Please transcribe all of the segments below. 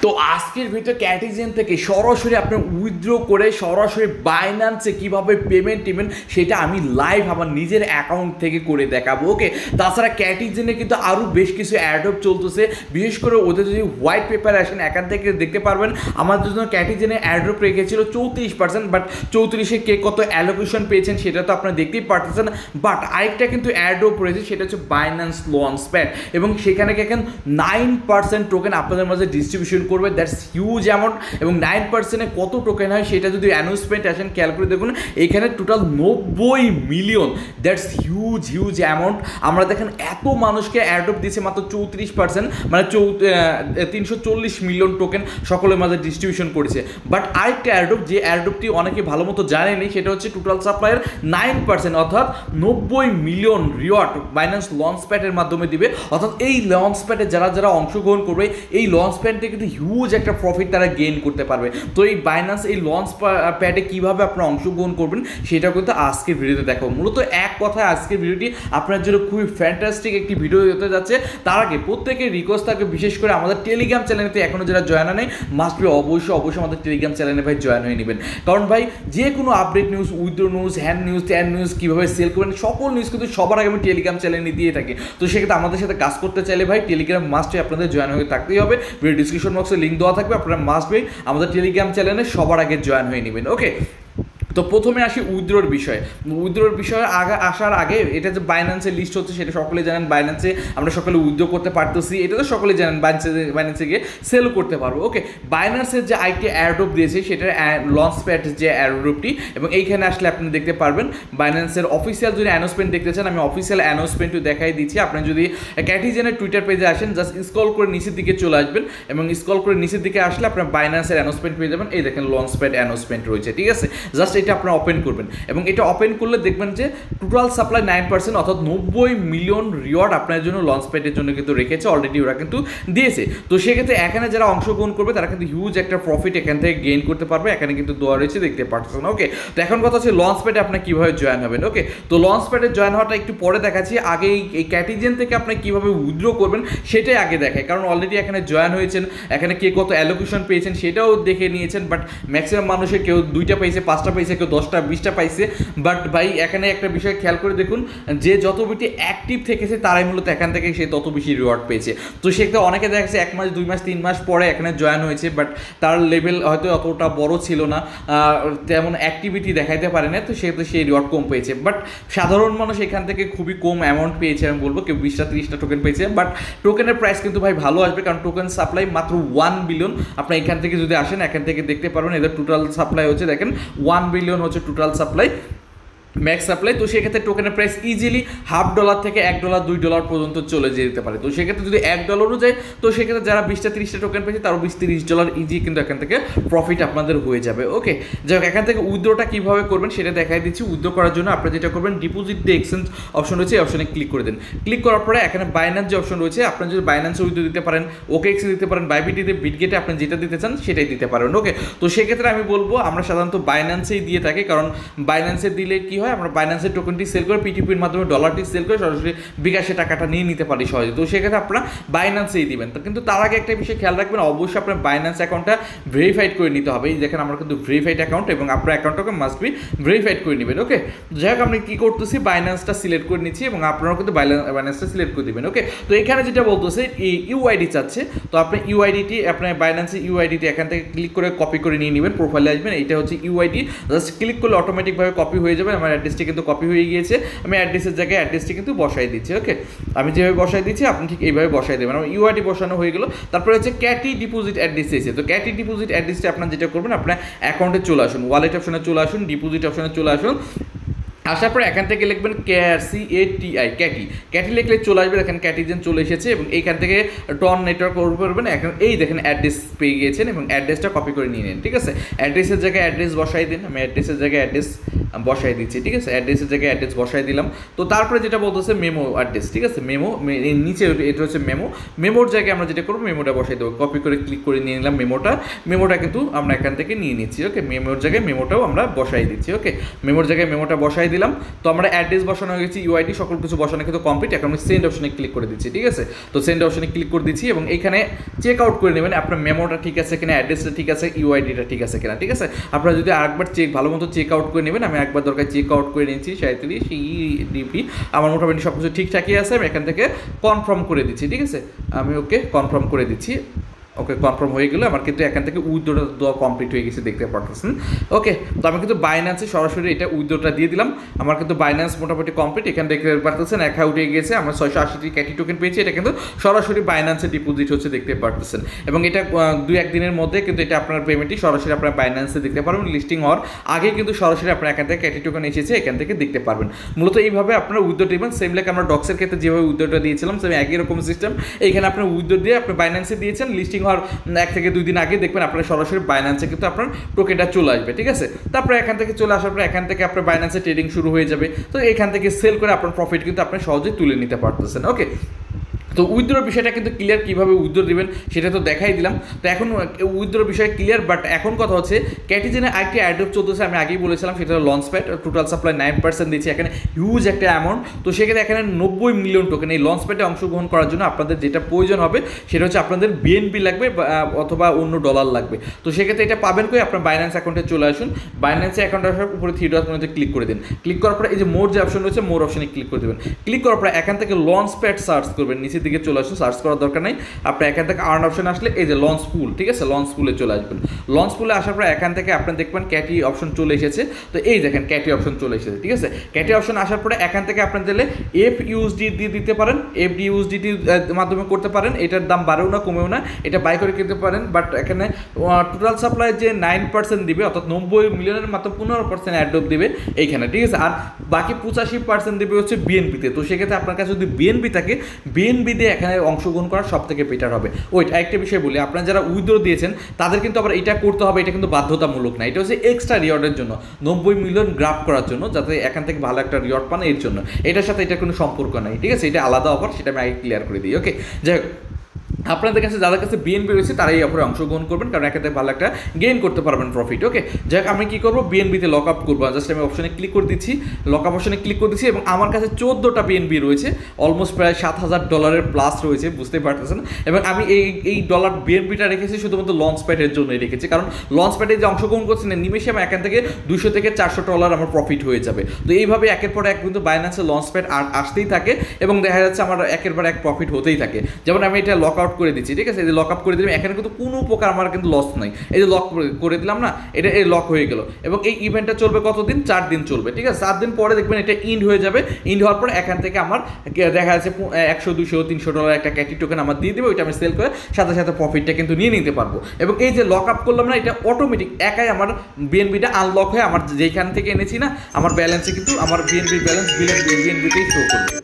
তো আজকের ভিডিও ক্যাটিজেন থেকে সরাসরি আপনি উইথড্র করে সরাসরি বাইন্যান্সে কীভাবে পেমেন্ট সেটা আমি লাইভ আমার নিজের অ্যাকাউন্ট থেকে করে দেখাবো। ওকে, তাছাড়া ক্যাটিজেনে কিন্তু আরও বেশ কিছু অ্যাডপ চলতেছে, বিশেষ করে ওদের যদি হোয়াইট পেপার আসেন এখান থেকে দেখতে পারবেন আমাদের জন্য ক্যাটিজেনে অ্যাডপ রেখেছিল 34%, বাট 34-এ কে কত অ্যালোকেশন পেয়েছেন সেটা তো আপনারা দেখতেই পারতেছেন। বাট আরেকটা কিন্তু অ্যাডপ রয়েছে, সেটা হচ্ছে বাইন্যান্স লঞ্চপ্যাড, এবং সেখানে এখন 9% টোকেন আপনাদের মাঝে ডিস্ট্রিবিউশন করবে। দ্যাটস হিউজ অ্যামাউন্ট, এবং 9%-এ কত টোকেন হয় সেটা যদি অ্যানাউন্সমেন্ট আসেন খেয়াল করে দেখুন, এখানে total 90 million. That's huge amount. আমরা দেখেন এত মানুষকে অ্যাডপ দিয়েছে মাত্র 34%, মানে 340 মিলিয়ন টোকেন সকলের মাঝে ডিস্ট্রিবিউশন করেছে। বাট আরেকটা অ্যাডপ, যে অ্যাডপটি অনেকে ভালো মতো জানেনি, সেটা হচ্ছে টোটাল সাপ্লাইয়ের 9%, অর্থাৎ 90 মিলিয়ন রিওয়ার্ড বাইন্যান্স লঞ্চপ্যাডের মাধ্যমে দিবে। অর্থাৎ এই লঞ্চপ্যাডে যারা অংশগ্রহণ করবে, এই লঞ্চপ্যাড থেকে কিন্তু হিউজ একটা প্রফিট তারা গেইন করতে পারবে। তো এই বাইন্যান্স এই লঞ্চ প্যাডে কীভাবে আপনারা অংশগ্রহণ করবেন সেটা কিন্তু আজকের ভিডিওতে দেখাবো। মূলত এক কথায় আজকের ভিডিওটি আপনার জন্য খুবই ফ্যান্টাস্টিক একটি ভিডিও হতে যাচ্ছে। তার আগে প্রত্যেকের রিকোয়েস্ট থাকে, বিশেষ করে আমাদের টেলিগ্রাম চ্যানেলতে এখনও যারা জয়েন হয় নাই, মাস্ট বি অবশ্যই আমাদের টেলিগ্রাম চ্যানেলে ভাই জয়েন হয়ে নেবেন। কারণ ভাই যে কোনো update news, withdraw news, hand news, tan news, কীভাবে সেল করবেন, সকল নিউজ কিন্তু সবার আগে আমি টেলিগ্রাম চ্যানেলে দিয়ে থাকি। তো সেক্ষেত্রে আমাদের সাথে কাজ করতে চাইলে ভাই টেলিগ্রাম মাস্টে আপনাদের জয়েন হয়ে থাকতেই হবে। ভিডিও ডিসক্রিপশন বক্সে লিঙ্ক দেওয়া থাকবে, আপনারা মাস্ট বি আমাদের টেলিগ্রাম চ্যানেলে সবার আগে জয়েন হয়ে নেবেন। ওকে, তো প্রথমে আসি উইথড্রোর বিষয়ে। উইথড্রোর বিষয়ে আসার আগে এটা যে বাইন্যান্সের লিস্ট হচ্ছে সেটা সকলে জানেন। বাইন্যান্সে আমরা সকলে উইথড্রো করতে পারতেছি, এটা তো সকলে জানেন। বাইন্যান্সে গিয়ে সেল করতে পারবো। ওকে, বাইন্যান্সের যে আইটি অ্যাড্রপ দিয়েছে সেটার লঞ্চ প্যাড যে অ্যাড্রপটি, এবং এইখানে আসলে আপনি দেখতে পারবেন বাইন্যান্সের অফিসিয়াল যদি অ্যানাউন্সমেন্ট দেখতে চান, আমি অফিসিয়াল অ্যানাউন্সমেন্টও দেখাই দিচ্ছি। আপনি যদি ক্যাটিজেনের টুইটার পেজে আসেন, জাস্ট স্ক্রল করে নিচের দিকে চলে আসবেন, এবং স্ক্রল করে নিচের দিকে আসলে আপনার বাইন্যান্সের অ্যানাউন্সমেন্ট পেয়ে যাবেন। এই দেখেন লঞ্চ প্যাড অ্যানাউন্সমেন্ট রয়েছে, ঠিক আছে। জাস্ট এটা আপনারা ওপেন করবেন, এবং এটা ওপেন করলে দেখবেন যে টোটাল সাপ্লাই 9%, অর্থাৎ 90 মিলিয়ন রিওয়ার্ড আপনার জন্য লঞ্চ প্যাডের জন্য কিন্তু রেখেছে, অলরেডি ওরা কিন্তু দিয়েছে। তো সেক্ষেত্রে এখানে যারা অংশগ্রহণ করবে তারা কিন্তু হিউজ একটা প্রফিট এখান থেকে গেইন করতে পারবে। এখানে কিন্তু দেওয়া রয়েছে, দেখতে পাচ্ছেন। ওকে, তো এখন কথা হচ্ছে লঞ্চ প্যাডে আপনি কীভাবে জয়েন হবেন। ওকে, তো লঞ্চ প্যাডে জয়েন হওয়াটা একটু পরে দেখাচ্ছি। আগে এই ক্যাটিজেন থেকে আপনি কীভাবে উইথড্র করবেন সেটাই আগে দেখায়, কারণ অলরেডি এখানে জয়েন হয়েছেন, এখানে কে কত অ্যালোকেশন পেয়েছেন সেটাও দেখে নিয়েছেন। বাট ম্যাক্সিমাম মানুষের কেউ 2টা পাইছে, 5টা পাইছে, কেউ 10টা 20টা পাইছে। বাট ভাই এখানে একটা বিষয় খেয়াল করে দেখুন, যে যত বেশি অ্যাক্টিভ থেকেছে তারাই মূলত এখান থেকে সে তত বেশি রিওয়ার্ড পেয়েছে। তো সেক্ষেত্রে অনেকে দেখা যাচ্ছে 1 মাস 2 মাস 3 মাস পরে এখানে জয়েন হয়েছে, বাট তার লেভেল হয়তো অতটা বড় ছিল না, তেমন অ্যাক্টিভিটি দেখাইতে পারে না, তো সেক্ষেত্রে সেই রিওয়ার্ড কম পেয়েছে। বাট সাধারণ মানুষ এখান থেকে খুবই কম অ্যামাউন্ট পেয়েছে, আমি বলবো কেউ 20টা 30টা টোকেন পেয়েছে। বাট টোকেনের প্রাইস কিন্তু ভাই ভালো আসবে, কারণ টোকেন সাপ্লাই মাত্র 1 বিলিয়ন। আপনি এখান থেকে যদি আসেন এখান থেকে দেখতে পারবেন এদের টোটাল সাপ্লাই হচ্ছে, দেখেন 1 বিলিয়ন হচ্ছে টোটাল সাপ্লাই, ম্যাক্স সাপ্লাই। তো সেক্ষেত্রে টোকেনের প্রাইস ইজিলি $0.5 থেকে $1 $2 পর্যন্ত চলে যেতে পারে। তো সেক্ষেত্রে যদি $1 যায়, তো সেক্ষেত্রে যারা 20টা 30টা টোকেন পেয়েছে তারও $20-30 ইজি কিন্তু এখান থেকে প্রফিট আপনাদের হয়ে যাবে। ওকে, যাই হোক, এখান থেকে উইথড্রোটা কীভাবে করবেন সেটা দেখাই দিচ্ছি। উইথড্রো করার জন্য আপনি যেটা করবেন, ডিপোজিট দিয়ে এক্সচেঞ্জ অপশন রয়েছে, এই অপশনে ক্লিক করে দেন। ক্লিক করার পরে এখানে বাইন্যান্স যে অপশন রয়েছে, আপনি যদি বাইন্যান্সে উইথড্রো দিতে পারেন, ওকে এক্সচেঞ্জ দিতে পারেন, বাইবিটিতে, বিটগেটে আপনি যেটা দিতে চান সেটাই দিতে পারেন। ওকে, তো সেক্ষেত্রে আমি বলবো আমরা সাধারণত বাইন্যান্সেই দিয়ে থাকি, কারণ বাইন্যান্সে দিলে কি হয়, আমরা বাইন্যান্সের টোকেনটি সেল করে পিটিপির মাধ্যমে ডলারটি সেল করে সরাসরি বিকাশে টাকাটা নিয়ে নিতে পারি সহজে। তো সেক্ষেত্রে আপনারা বাইন্যান্সেই দিবেন। তো কিন্তু তার আগে একটা বিষয় খেয়াল রাখবেন, অবশ্যই আপনার বাইন্যান্স অ্যাকাউন্টটা ভেরিফাইড করে নিতে হবে। এই দেখেন আমার কিন্তু ভেরিফাইড অ্যাকাউন্ট, এবং আপনার অ্যাকাউন্টটাকে মাস্ট বি ভেরিফাইড করে নেবেন। ওকে, যাই হোক, আমি কী করতেছি, বাইন্যান্সটা সিলেক্ট করে নিচ্ছি, এবং আপনারাও কিন্তু বাইন্যান্সটা সিলেক্ট করে দেবেন। ওকে, তো এখানে যেটা বলতেছে ইউআইডি চাচ্ছে, তো আপনি ইউআইডিটি আপনার বাইন্যান্সের ইউআইডিটি এখান থেকে ক্লিক করে কপি করে নিয়ে নেবেন, প্রোফাইলে আসবেন, এইটা হচ্ছে ইউআইডি। জাস্ট ক্লিক করলে অটোমেটিকভাবে কপি হয়ে যাবে। আমার অ্যাড্রেসটি কিন্তু কপি হয়ে গিয়েছে, আমি অ্যাড্রেসের জায়গায় অ্যাড্রেসটি কিন্তু বসাই দিচ্ছি। ওকে, আমি যেভাবে বসাই দিচ্ছি আপনি ঠিক এইভাবে বসাই দেবেন। আমার ইউআইডি বসানো হয়ে গেল। তারপরে হচ্ছে ক্যাটি ডিপোজিট অ্যাড্রেস এসে, তো ক্যাটি ডিপোজিট অ্যাড্রেসটা আপনার যেটা করবেন, আপনার অ্যাকাউন্টে চলে আসুন, ওয়ালেট অপশনে চলে আসুন, ডিপোজিট অপশনে চলে আসুন। আসার পরে এখান থেকে লিখবেন ক্যাটি লিখলে চলে আসবে। দেখেন ক্যাটিজেন চলে এসেছে, এবং এইখান থেকে টন নেটওয়ার্ক করবেন। এখন এই দেখেন অ্যাড্রেস পেয়ে গিয়েছেন, এবং অ্যাড্রেসটা কপি করে নিয়ে নিন, ঠিক আছে। অ্যাড্রেসের জায়গায় অ্যাড্রেস বসাই দিন, আমি অ্যাড্রেসের জায়গায় অ্যাড্রেস বসাই দিচ্ছি, ঠিক আছে। অ্যাড্রেসের জায়গায় অ্যাড্রেস বসাই দিলাম। তো তারপরে যেটা বলতেছে মেমো অ্যাড্রেস, ঠিক আছে। নিচে এটা হচ্ছে মেমোর জায়গায় আমরা যেটা করবো, মেমোটা বসাই দেবো, কপি করে ক্লিক করে নিয়ে নিলাম মেমোটা কিন্তু আমরা এখান থেকে নিয়ে নিচ্ছি। ওকে, মেমোর জায়গায় মেমোটাও আমরা বসাই দিচ্ছি। ওকে, মেমোর জায়গায় মেমোটা বসাই দিলাম। তো আমরা অ্যাড্রেস বসানো হয়ে গেছে, ইউআইডি সকল কিছু বসানো কিন্তু কমপ্লিট। এখন আমি সেন্ড অপশনে ক্লিক করে দিচ্ছি, ঠিক আছে। তো সেন্ড অপশনে ক্লিক করে দিচ্ছি এবং এইখানে চেক আউট করে নেবেন আপনার মেমোটা ঠিক আছে কিনা, অ্যাড্রেসটা ঠিক আছে, ইউআইডিটা ঠিক আছে কিনা, ঠিক আছে। আপনারা যদি আরেকবার ভালো মতো চেক আউট করে নেবেন, আমি একবার দরকার চেক আউট করে নিচ্ছি 37 ইডিপি, আমার মোটামুটি সব কিছু ঠিকঠাকই আছে। আমি এখান থেকে কনফার্ম করে দিচ্ছি, ঠিক আছে। আমি ওকে কনফার্ম করে দিচ্ছি, ওকে কনফার্ম হয়ে গেলো। আমার কিন্তু এখান থেকে উইথড্রটা দেওয়া কমপ্লিট হয়ে গেছে, দেখতে পারতেছেন। ওকে, তো আমি কিন্তু বাইন্যান্সে সরাসরি এটা উইথড্রটা দিয়ে দিলাম। আমার কিন্তু বাইন্যান্স মোটামুটি কমপ্লিট, এখানে দেখতে পারতেছেন 1 উঠে গেছে, আমরা 680 ক্যাটি টোকেন পেয়েছি। এটা কিন্তু সরাসরি বাইন্যান্সে ডিপোজিট হচ্ছে, দেখতে পারতেছেন। এবং এটা 2-1 দিনের মধ্যে কিন্তু এটা আপনার পেমেন্টটি সরাসরি আপনার বাইন্যান্সে দেখতে পারবেন। লিস্টিং হওয়ার আগে কিন্তু সরাসরি আপনার এখান থেকে ক্যাটি টোকেন এসেছে, এখান থেকে দেখতে পারবেন। মূলত এইভাবে আপনারা উইথড্র দিবেন, সেম লাইক আমরা ডক্সের ক্ষেত্রে যেভাবে উইথড্রটা দিয়েছিলাম সেম একই রকম সিস্টেম। এইখানে আপনার উইথড্র দিয়ে আপনি বাইন্যান্সে দিয়েছেন, লিস্টিং হওয়ার 1 থেকে 2 দিন আগে দেখবেন আপনার সরাসরি বাইন্যান্সে কিন্তু আপনার টোকেনটা চলে আসবে, ঠিক আছে। তারপরে এখান থেকে চলে আসার পর এখান থেকে আপনার বাইন্যান্সে ট্রেডিং শুরু হয়ে যাবে। তো এখান থেকে সেল করে আপনার প্রফিট কিন্তু আপনি সহজেই তুলে নিতে পারতেছেন। ওকে, তো উইথড্রোর বিষয়টা কিন্তু ক্লিয়ার, কীভাবে উইথড্র দিবেন সেটা তো দেখাই দিলাম। তো এখন উইথড্রোর বিষয় ক্লিয়ার, বাট এখন কথা হচ্ছে ক্যাটিজেনে আরেকটি অ্যাড্রপ চলতেছে, আমি আগেই বলেছিলাম, সেটা হলো লঞ্চ প্যাড। টোটাল সাপ্লাই 9% দিচ্ছে, এখানে হিউজ একটা অ্যামাউন্ট। তো সেক্ষেত্রে এখানে 90 মিলিয়ন টোকেন এই লঞ্চ প্যাডে অংশগ্রহণ করার জন্য আপনাদের যেটা প্রয়োজন হবে সেটা হচ্ছে আপনাদের বিএনবি লাগবে অথবা অন্য ডলার লাগবে। তো সেক্ষেত্রে এটা পাবেন কই, আপনার বাইন্যান্স অ্যাকাউন্টে চলে আসুন। বাইন্যান্সে অ্যাকাউন্টে আসার উপরে 3 ডট মধ্যে ক্লিক করে দিন। ক্লিক করার পরে এই যে মোর যে অপশন রয়েছে, মোর অপশনে ক্লিক করে দেবেন। ক্লিক করার পরে এখান থেকে লঞ্চ প্যাড সার্চ করবেন, নিচের দিকে চলে আসুন, সার্চ করার দরকার নাই। আপনি এখান থেকে আর্ন অপশন আসলে এই যে লঞ্চ পুল, ঠিক আছে, লঞ্চ পুলে চলে আসবেন। লঞ্চ পুলে আসার পর এখান থেকে আপনি দেখবেন ক্যাটি অপশন চলে এসেছে। তো এই দেখেন ক্যাটি অপশন চলে এসেছে, ঠিক আছে। ক্যাটি অপশন আসার পরে এখান থেকে আপনি দিলে FUSD দিয়ে দিতে পারেন, FDUSDT মাধ্যমে করতে পারেন। এটার দাম বাড়েও না কমেও না, এটা বাই করে কিনতে পারেন। বাট এখানে টোটাল সাপ্লাই যে 9% দিবে, অর্থাৎ 90 মিলিয়নের মাত্র 15% অ্যাড্রপ দিবে এইখানে, ঠিক আছে। আর বাকি 85% দিবে হচ্ছে বিএনপিতে। তো সেক্ষেত্রে আপনার কাছে যদি বিএনপি থাকে, বিএনপি দিয়ে এখানে অংশগ্রহণ করা সব থেকে বেটার হবে। ওইটা একটা বিষয় বলি, আপনারা যারা উইথড্র দিয়েছেন তাদের কিন্তু আবার এটা করতে হবে, এটা কিন্তু বাধ্যতামূলক না। এটা হচ্ছে এক্সট্রা রিওয়ার্ডের জন্য, 90 মিলিয়ন গ্রাফ করার জন্য, যাতে এখান থেকে ভালো একটা রিওয়ার্ড পান, এর জন্য। এটার সাথে এটা কোনো সম্পর্ক নাই, ঠিক আছে। এটা আলাদা অফার, সেটা আমি আগে ক্লিয়ার করে দিই। ওকে, যাই হোক, আপনাদের কাছে যাদের কাছে বিএনপি রয়েছে তারাই এই অফারে অংশগ্রহণ করবেন, কারণ এখান থেকে ভালো একটা গেইন করতে পারবেন প্রফিট। ওকে, যাই হোক, আমি কী করবো, বিএনবিতে লক আপ করবো। জাস্ট আমি অপশনে ক্লিক করে দিচ্ছি, লক আপ অপশনে ক্লিক করে দিচ্ছি এবং আমার কাছে 14টা বিএনবি রয়েছে, অলমোস্ট প্রায় $7,000 প্লাস রয়েছে, বুঝতে পারতেছেন। এবং আমি এই ডলার বিএনবিটা রেখেছি শুধুমাত্র লঞ্চ প্যাডের জন্যই রেখেছি, কারণ লঞ্চ প্যাডে যে অংশগ্রহণ করছি না, নিমেষে আমার এখান থেকে $200 থেকে $400 আমার প্রফিট হয়ে যাবে। তো এইভাবে একের পর এক কিন্তু বাইন্যান্সের লঞ্চ প্যাড আসতেই থাকে এবং দেখা যাচ্ছে আমার একের পর এক প্রফিট হতেই থাকে। যেমন আমি এটা লক আউট করে দিচ্ছি, ঠিক আছে, এই যে লক আপ করে দিলাম, এখানে কিন্তু কোনো প্রকার আমার কিন্তু লস নাই। এই যে লক করে দিলাম না, এটা এই লক হয়ে গেল। এবং এই ইভেন্টটা চলবে কতদিন, 4 দিন চলবে, ঠিক আছে। 4 দিন পরে দেখবেন এটা ইন্ড হয়ে যাবে। ইন্ড হওয়ার পরে এখান থেকে আমার দেখা যাচ্ছে $100, $200, $300 একটা ক্যাটি টোকেন আমার দিয়ে দেবে, ওইটা আমি সেল করে সাথে সাথে প্রফিটটা কিন্তু নিয়ে নিতে পারবো। এবং এই যে লক আপ করলাম না, এটা অটোমেটিক একাই আমার বিএনবিটা আনলক হয়ে আমার যেখান থেকে এনেছি না, আমার ব্যালেন্সে কিন্তু আমার বিএনবি ব্যালেন্স বিএনবিতেই শো করবে।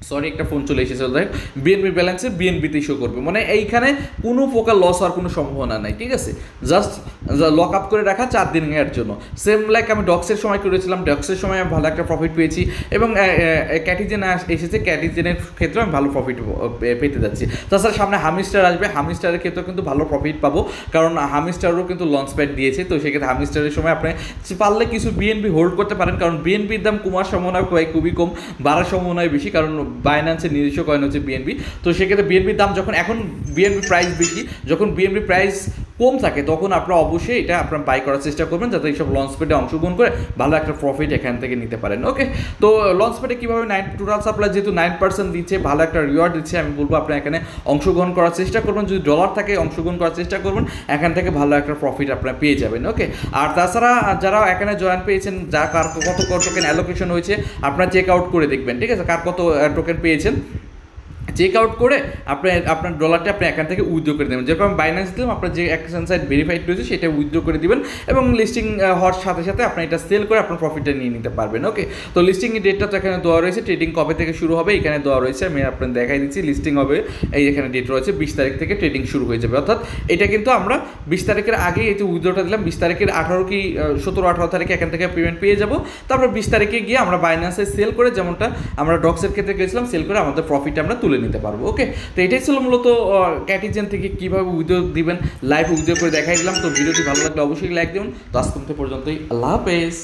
সরি, একটা ফোন চলে এসেছে, দেখ, বিএনবি ব্যালেন্সে বিএনবিতেই শো করবে, মানে এইখানে কোনো প্রকার লস হওয়ার কোনো সম্ভাবনা নাই, ঠিক আছে। জাস্ট লক আপ করে রাখা 4 দিনের জন্য। সেম লাইক আমি ডক্সের সময় করেছিলাম, ডক্সের সময় আমি ভালো একটা প্রফিট পেয়েছি এবং ক্যাটিজেনে এসেছে, ক্যাটিজেনের ক্ষেত্রে আমি ভালো প্রফিট পেতে যাচ্ছি। তাছাড়া সামনে হামিস্টার আসবে, হামিস্টারের ক্ষেত্রেও কিন্তু ভালো প্রফিট পাবো, কারণ হামিস্টারও কিন্তু লঞ্চ প্যাড দিয়েছে। তো সেক্ষেত্রে হামিস্টারের সময় আপনি পারলে কিছু বিএনবি হোল্ড করতে পারেন, কারণ বিএনপির দাম কমার সম্ভাবনা খুবই কম, বাড়ার সম্ভাবনায় বেশি, কারণ বাইন্যান্সের নিজস্ব কয়েন হচ্ছে বিএনবি। তো সেক্ষেত্রে বিএনপির দাম যখন, এখন বিএনপি প্রাইস বেশি, যখন বিএনপি প্রাইস কম থাকে তখন আপনারা অবশ্যই এটা আপনারা বাই করার চেষ্টা করবেন, যাতে এইসব লঞ্চ প্যাডে অংশগ্রহণ করে ভালো একটা প্রফিট এখান থেকে নিতে পারেন। ওকে, তো লঞ্চ প্যাডে কীভাবে টোটাল সাপ্লাই যেহেতু 9% দিচ্ছে, ভালো একটা রিওয়ার্ড দিচ্ছে, আমি বলবো আপনারা এখানে অংশগ্রহণ করার চেষ্টা করবেন। যদি ডলার থাকে অংশগ্রহণ করার চেষ্টা করবেন, এখান থেকে ভালো একটা প্রফিট আপনারা পেয়ে যাবেন। ওকে, আর তাছাড়া যারা এখানে জয়েন পেয়েছেন, যা কার কত টোকেন অ্যালোকেশন হয়েছে আপনারা চেক আউট করে দেখবেন, ঠিক আছে, কার কত টোকেন পেয়েছেন। চেক আউট করে আপনার ডলারটা আপনি এখান থেকে উইথড্র করে দেবেন। যেরকম বাইন্যান্স দিলাম, আপনার যে এক্সচেঞ্জ সাইট ভেরিফাইড রয়েছে সেটা উইথড্র করে দিবেন এবং লিস্টিং হওয়ার সাথে সাথে আপনি এটা সেল করে আপনার প্রফিটটা নিয়ে নিতে পারবেন। ওকে, তো লিস্টিং ডেটটা তো এখানে দেওয়া রয়েছে, ট্রেডিং কবে থেকে শুরু হবে এখানে দেওয়া রয়েছে, আমি আপনার দেখাই দিচ্ছি। লিস্টিং হবে, এই এখানে ডেট রয়েছে 20 তারিখ থেকে ট্রেডিং শুরু হয়ে যাবে, অর্থাৎ এটা কিন্তু আমরা 20 তারিখের আগেই এই যে উইথড্রটা দিলাম, 20 তারিখের 18 কি 17-18 তারিখে এখান থেকে পেমেন্ট পেয়ে যাব। তারপর 20 তারিখে গিয়ে আমরা বাইন্যান্সে সেল করে, যেমনটা আমরা ডক্সের ক্ষেত্রে গেছিলাম, সেল করে আমাদের প্রফিটটা আমরা তুলে নিতে পারবো। ওকে, তো এটাই ছিল মূলত ক্যাটিজেন থেকে কীভাবে উইথড্র দিবেন, লাইভ উইথড্র করে দেখাই দিলাম। তো ভিডিওটি ভালো লাগলে অবশ্যই লাইক দেবেন। তো আজকে পর্যন্তই, আল্লাহ হাফেজ।